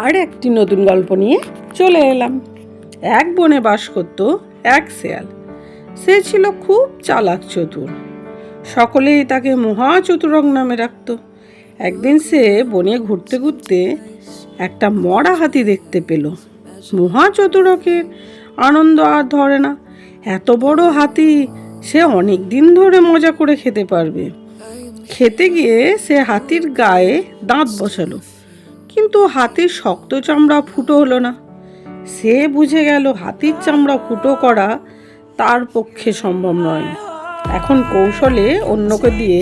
আর একটি নতুন গল্প নিয়ে চলে এলাম। এক বনে বাস করত এক শেয়াল। সে ছিল খুব চালাক চতুর। সকলেই তাকে মহাচতুরক নামে রাখত। একদিন সে বনে ঘুরতে ঘুরতে একটা মরা হাতি দেখতে পেল। মহাচতুরকের আনন্দ আর ধরে না। এত বড় হাতি সে অনেক দিন ধরে মজা করে খেতে পারবে। খেতে গিয়ে সে হাতির গায়ে দাঁত বসালো, কিন্তু হাতির শক্ত চামড়া ফুটো হলো না। সে বুঝে গেল হাতির চামড়া ফুটো করা তার পক্ষে সম্ভব নয়। এখন কৌশলে অন্যকে দিয়ে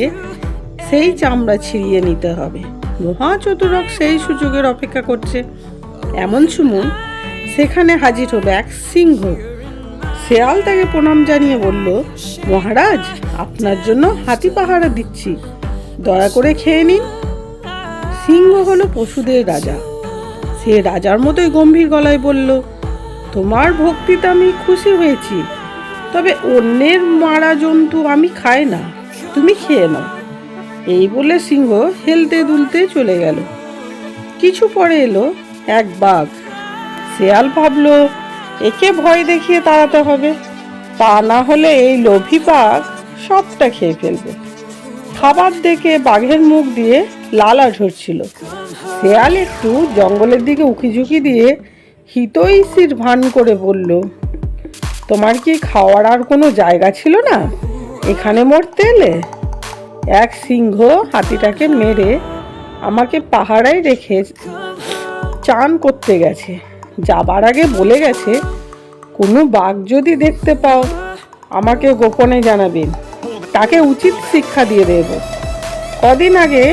সেই চামড়া ছিঁড়িয়ে নিতে হবে। মহাচতুরক সেই সুযোগের অপেক্ষা করছে। এমন সময় সেখানে হাজির হলো এক সিংহ। শেয়াল তাকে প্রণাম জানিয়ে বলল, মহারাজ, আপনার জন্য হাতি পাহারা দিচ্ছি, দয়া করে খেয়ে নিন। সিংহ হলো পশুদের রাজা। সে রাজার মতোই গম্ভীর গলায় বলল, তোমার ভক্তিতে আমি খুশি হয়েছি, তবে অন্যের মারা জন্তু আমি খাই না, তুমি খেয়ে নাও। এই বলে সিংহ হেলতে দুলতে চলে গেল। কিছু পরে এলো এক বাঘ। শেয়াল ভাবলো, একে ভয় দেখিয়ে তাড়াতে হবে, তা না হলে এই লোভী বাঘ সবটা খেয়ে ফেলবে। খাবার দেখে বাঘের মুখ দিয়ে লালা ঝরছিল। শেয়াল একটু জঙ্গলের দিকে উকিঝুঁকি দিয়ে হিতৈষীর ভান করে বলল, তোমার কি খাওয়ার আর কোনো জায়গা ছিল না? এখানে মরতে এলে? এক সিংহ হাতিটাকে মেরে আমাকে পাহারায় রেখে চান করতে গেছে। যাবার আগে বলে গেছে, কোনো বাঘ যদি দেখতে পাও আমাকে গোপনে জানাবেন, তাকে উচিত শিক্ষা দিয়ে দেব। কদিন আগে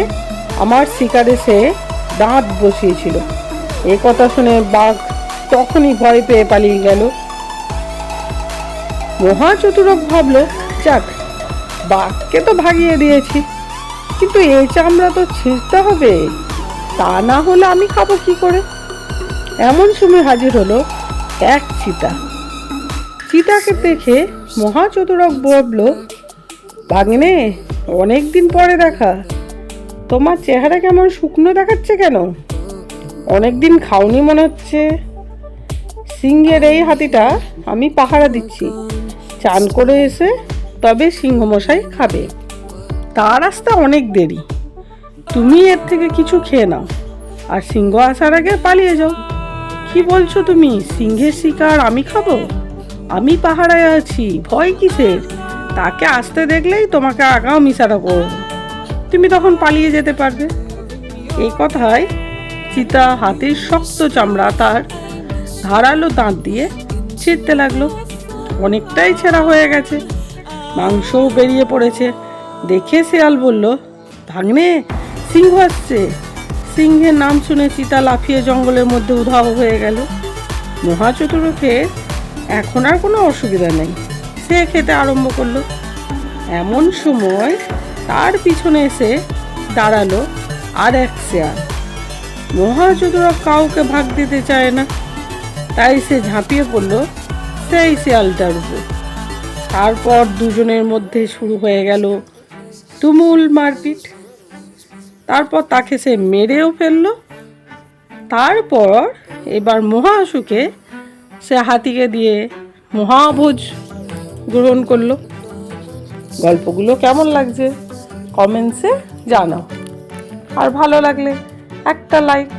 আমার শিকারে সে দাঁত বসিয়েছিল। এ কথা শুনে বাঘ তখনই ভয় পেয়ে পালিয়ে গেল। মহাচতুরক ভাবলো, যাক, বাঘকে তো ভাগিয়ে দিয়েছি, কিন্তু এই চামড়া তো ছিঁড়তে হবে, তা না হলে আমি খাবো কি করে? এমন সময় হাজির হলো এক চিতা। চিতাকে দেখে মহাচতুরক বলল, ভাগ্নে, অনেকদিন পরে দেখা, তোমার চেহারা কেমন শুকনো দেখাচ্ছে কেন? অনেকদিন খাওনি মনে হচ্ছে। সিংহের এই হাতিটা আমি পাহারা দিচ্ছি, চান করে এসে তবে সিংহমশাই খাবে। তার রাস্তা অনেক দেরি, তুমি এর থেকে কিছু খেয়ে নাও, আর সিংহ আসার আগে পালিয়ে যাও। কি বলছো তুমি? সিংহের শিকার আমি খাবো? আমি পাহারায় আছি, ভয় কিসের? তাকে আসতে দেখলেই তোমাকে আগাও মিশাটা করবো, তুমি তখন পালিয়ে যেতে পারবে। এই কথায় চিতা হাতির শক্ত চামড়া তার ধারালো দাঁত দিয়ে ছিঁড়তে লাগলো। অনেকটাই ছেঁড়া হয়ে গেছে, মাংসও বেরিয়ে পড়েছে। দেখে শেয়াল বলল, ভাগ্নে, সিংহ আসছে। সিংহের নাম শুনে চিতা লাফিয়ে জঙ্গলের মধ্যে উধাও হয়ে গেল। মহাচতুরকের এখন আর কোনো অসুবিধা নেই, সে খেতে আরম্ভ করলো। এমন সময় তার পিছনে এসে দাঁড়ালো আর এক শেয়াল। মহাচতুরক কাউকে ভাগ দিতে চায় না, তাই সে ঝাঁপিয়ে পড়ল সেই শেয়ালটার উপর। তারপর দুজনের মধ্যে শুরু হয়ে গেল তুমুল মারপিট। তারপর তাকে সে মেরেও ফেললো। তারপর এবার মহাসুখে সে হাতিকে দিয়ে মহাভোজ গ্রহণ করলো। গল্পগুলো কেমন লাগছে কমেন্টসে জানাও, আর ভালো লাগলে একটা লাইক।